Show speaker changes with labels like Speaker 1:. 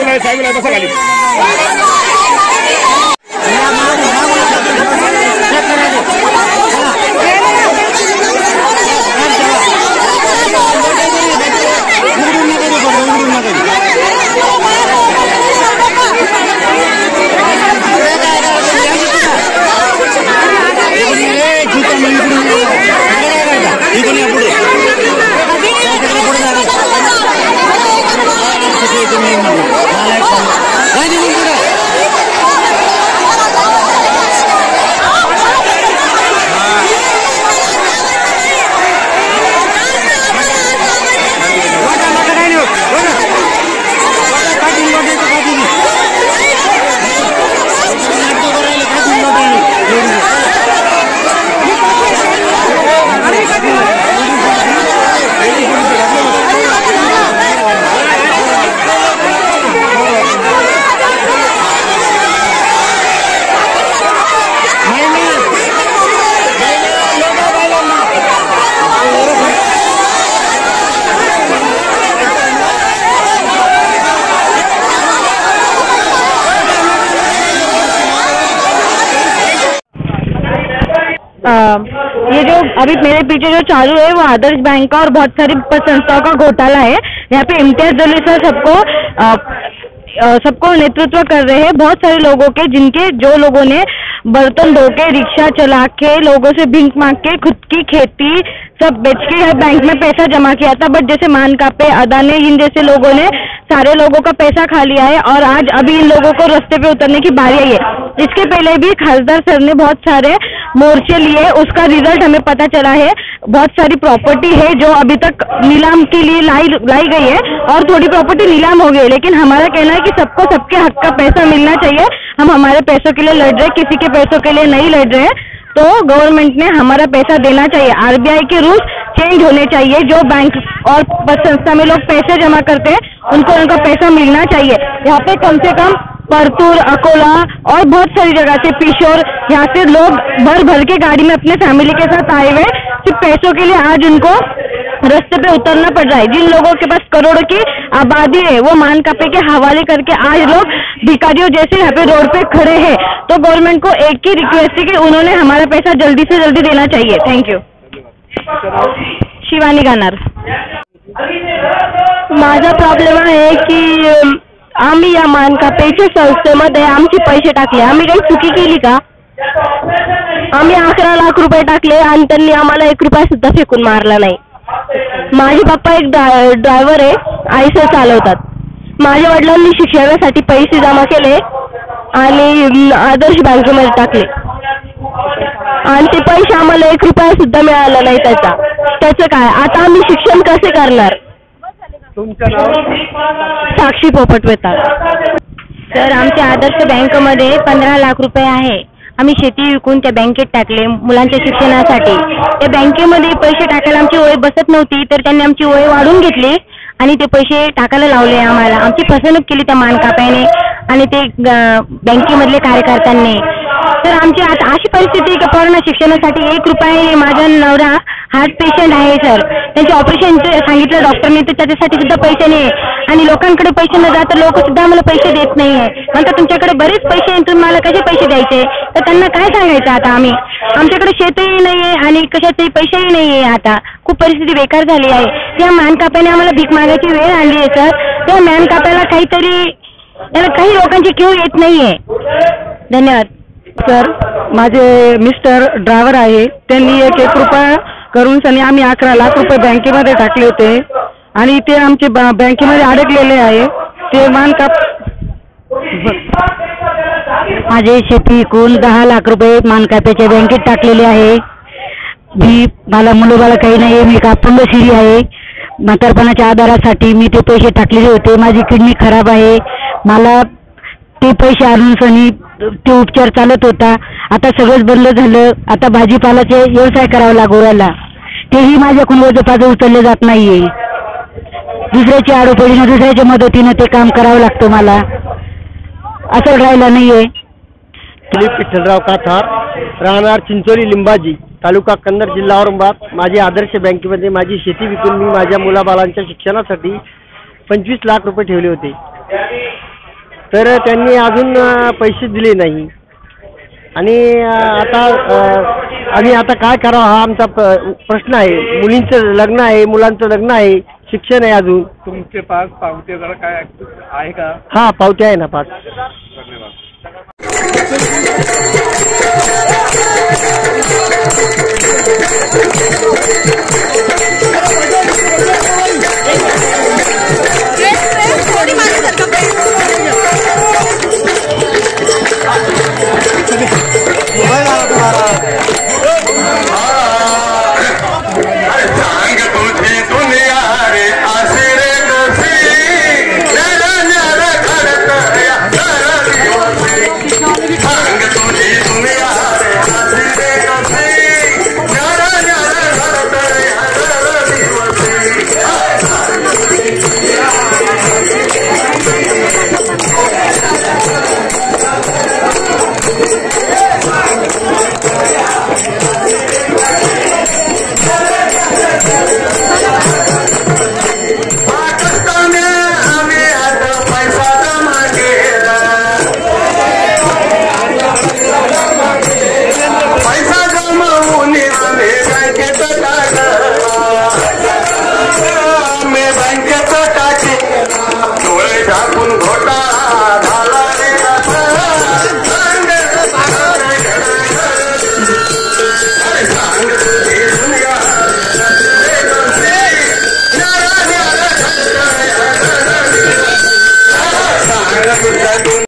Speaker 1: आहे साहेब बसा खाली.
Speaker 2: ये जो अभी मेरे पीछे जो चालू है वो आदर्श बैंक का और बहुत सारी संस्थाओं का घोटाला है। यहाँ पे इम्तियाज जलील सर सबको नेतृत्व कर रहे हैं, बहुत सारे लोगों के, जिनके जो लोगों ने बर्तन धो के, रिक्शा चला के, लोगों से भीख मांग के, खुद की खेती सब बेच के यह बैंक में पैसा जमा किया था। बट जैसे मानकापे, अदानी, इन जैसे लोगों ने सारे लोगों का पैसा खा लिया है और आज अभी इन लोगों को रास्ते पे उतरने की बारी आई है। इसके पहले भी खासदार सर ने बहुत सारे मोर्चे लिए, उसका रिजल्ट हमें पता चला है। बहुत सारी प्रॉपर्टी है जो अभी तक नीलाम के लिए लाई गई है और थोड़ी प्रॉपर्टी नीलाम हो गई है, लेकिन हमारा कहना है कि सबको सबके हक का पैसा मिलना चाहिए। हम हमारे पैसों के लिए लड़ रहे हैं, किसी के पैसों के लिए नहीं लड़ रहे हैं। तो गवर्नमेंट ने हमारा पैसा देना चाहिए, आरबीआई के रूल्स चेंज होने चाहिए। जो बैंक और संस्था में लोग पैसे जमा करते हैं उनको उनका पैसा मिलना चाहिए। यहाँ पे कम से कम परतूर, अकोला और बहुत सारी जगह से, पिशोर, यहाँ से लोग भर भर के गाड़ी में अपने फैमिली के साथ आए हुए, सिर्फ पैसों के लिए आज उनको रास्ते पे उतरना पड़ रहा है। जिन लोगों के पास करोड़ों की आबादी है वो मानकापे के हवाले करके आज लोग भिखारियों जैसे यहाँ पे रोड पे खड़े हैं। तो गवर्नमेंट को एक ही रिक्वेस्ट है कि उन्होंने हमारा पैसा जल्दी से जल्दी देना चाहिए। Thank you. शिवानी गानार.
Speaker 3: माझा प्रॉब्लेम आहे की आम्ही या मानकापेच्या संस्थेमध्ये आमचे पैसे टाकले. आम्ही काही चुकी केली का? आम्ही 11 लाख रुपये टाकले आणि त्यांनी आम्हाला 1 रुपया सुद्धा फेकून मारला नाही. माझे पप्पा एक ड्रायव्हर आहे, आयसर चालवतात. माझ्या वडिलांनी शिक्षणासाठी पैसे जमा केले आणि आदर्श बँकेमध्ये टाकले आणि ते पैसे आम्हाला 1 रुपया सुद्धा मिळाला नाही त्याचं काय? आता आम्ही शिक्षण कसे करणार?
Speaker 1: तुमचं नाव?
Speaker 3: साक्षी पोपट वेताळ.
Speaker 2: सर, आमच्या आदर्श बँकेमध्ये 15 लाख रुपये आहे. आम्ही शेती विकून त्या बँकेत टाकले मुलांच्या शिक्षणासाठी. त्या बँकेमध्ये पैसे टाकायला आमची वय बसत नव्हती, तर त्यांनी आमची वय वाढवून घेतली आणि ते पैसे टाकायला लावले आम्हाला. आमची फसवणूक केली त्या मानकाप्याने आणि ते बँकेमधले कार्यकर्त्यांनी. तर आमची आता अशी परिस्थिती की पूर्ण शिक्षणासाठी 1 रुपया, माझा नवरा हार्ट पेशंट आहे सर, त्यांचे ऑपरेशन सांगितलं डॉक्टरने, तर त्याच्यासाठी सुद्धा पैसे नाही आणि लोकांकडे पैसे न जाता लोक सुद्धा आम्हाला पैसे देत नाही आहे. म्हणतात तुमच्याकडे बरेच पैसे आहेत, तुम्हाला कसे पैसे द्यायचे? तर त्यांना काय सांगायचं आता? आमच्याकडे शेतही नाही आहे आणि कशाचेही पैसेही नाही आहे. आता खूप परिस्थिती बेकार झाली आहे. त्या मानकाप्याने आम्हाला भीक मागायची वेळ आणली आहे सर. त्या मानकाप्याला काहीतरी, त्याला काही लोकांची क्यू येत नाही आहे. धन्यवाद.
Speaker 3: सर, माझे मिस्टर ड्रायव्हर आहे, त्यांनी 1 रुपया करून सनी आम्ही 11 लाख रुपये बँकेमध्ये टाकले होते आणि ते आमचे बँकेमध्ये अडकलेले आहे. ते
Speaker 2: माझे शेती विकून 10 लाख रुपये मानकाप्याच्या बँकेत टाकलेले आहे. मला मुलं काही नाही आहे, मी अपंग स्त्री आहे. म्हातारपणाच्या आधारासाठी मी ते पैसे टाकलेले होते. माझी किडनी खराब आहे. मला ते पैसे आणून सनी ते उपचार चालत होता. आता सगळंच बंद झालं. आता भाजीपालाचे व्यवसाय करावा लागू राहिला. तेही माझ्याकडून वजपाचं उचलले जात नाहीये. दुसऱ्याची आडोपडीनं, दुसऱ्याच्या मदतीनं ते काम करावं लागतं. मला असं राहिलं नाहीये.
Speaker 4: दिलीप विठ्ठलराव काथार, राहणार चिंचोली लिंबाजी, तालुका कन्नड, जिल्हा औरंगाबाद. माझी आदर्श बँकेमध्ये माझी शेती विकून मी माझ्या मुलाबाळांच्या शिक्षणासाठी 25 लाख रुपये ठेवले होते. तर त्यांनी अजून पैसे दिले नाही आणि आम्ही आता काय करावं हा आमचा प्रश्न आहे. मुलींचं लग्न आहे, मुलांचं लग्न आहे, शिक्षण आहे अजून.
Speaker 1: तुमचे पास पावते वगैरे काय आहे का?
Speaker 4: हा पावते आहे ना 5.
Speaker 1: धन्यवाद.